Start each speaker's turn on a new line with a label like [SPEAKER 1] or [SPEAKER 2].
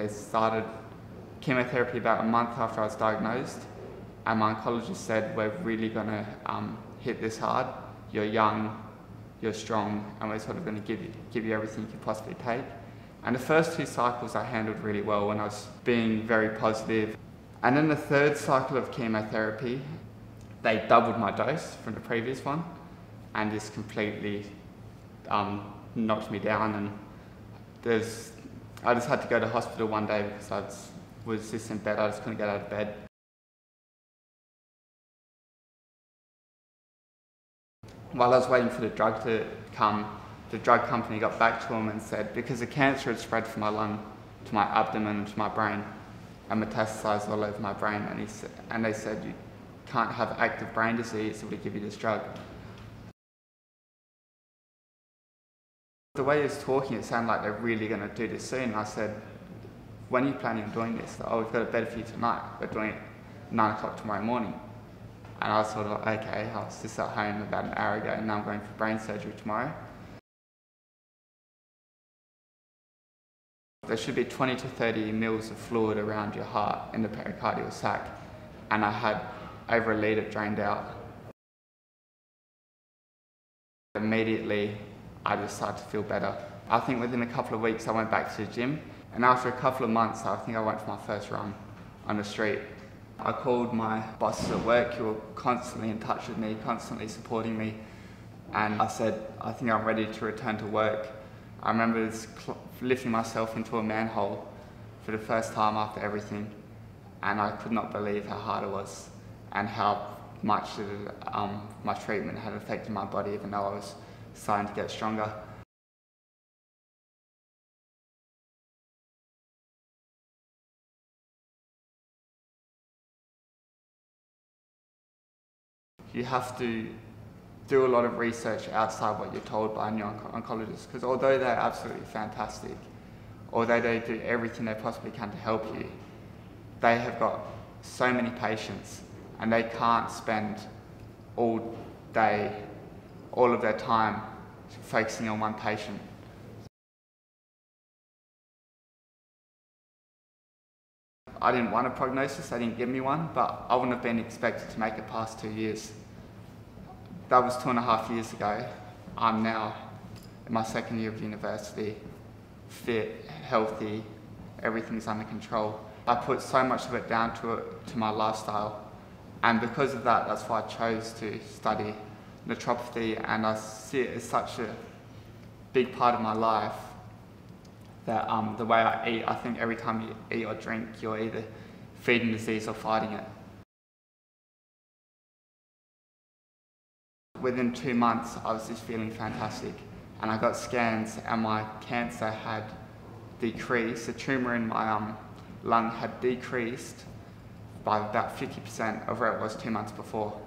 [SPEAKER 1] They started chemotherapy about a month after I was diagnosed, and my oncologist said, we're really going to hit this hard. You're young, you're strong, and we're sort of going to give you everything you could possibly take. And the first 2 cycles I handled really well when I was being very positive. And then the 3rd cycle of chemotherapy, they doubled my dose from the previous one, and just completely knocked me down. And I just had to go to hospital one day because I was just in bed. I just couldn't get out of bed. While I was waiting for the drug to come, the drug company got back to him and said, because the cancer had spread from my lung to my abdomen to my brain and metastasized all over my brain, and they said, you can't have active brain disease if we give you this drug. The way he was talking, it sounded like they're really going to do this soon. And I said, when are you planning on doing this? Oh, we've got a bed for you tonight. We're doing it 9 o'clock tomorrow morning. And I was sort of like, okay, I was just at home about an hour ago and now I'm going for brain surgery tomorrow. There should be 20 to 30 mils of fluid around your heart in the pericardial sac, and I had over a litre drained out. Immediately, I just started to feel better. I think within a couple of weeks I went back to the gym, and after a couple of months I think I went for my first run on the street. I called my bosses at work who were constantly in touch with me, constantly supporting me, and I said, I think I'm ready to return to work. I remember lifting myself into a manhole for the first time after everything, and I could not believe how hard it was and how much my treatment had affected my body, even though I was starting to get stronger. You have to do a lot of research outside what you're told by your oncologist, because although they're absolutely fantastic, although they do everything they possibly can to help you, they have got so many patients and they can't spend all day, all of their time focusing on one patient. I didn't want a prognosis, they didn't give me one, but I wouldn't have been expected to make it past 2 years. That was 2.5 years ago. I'm now in my 2nd year of university, fit, healthy, everything's under control. I put so much of it down to my lifestyle, and because of that, that's why I chose to study naturopathy, and I see it as such a big part of my life that the way I eat, I think every time you eat or drink, you're either feeding disease or fighting it. Within 2 months, I was just feeling fantastic, and I got scans and my cancer had decreased. The tumour in my lung had decreased by about 50% of where it was 2 months before.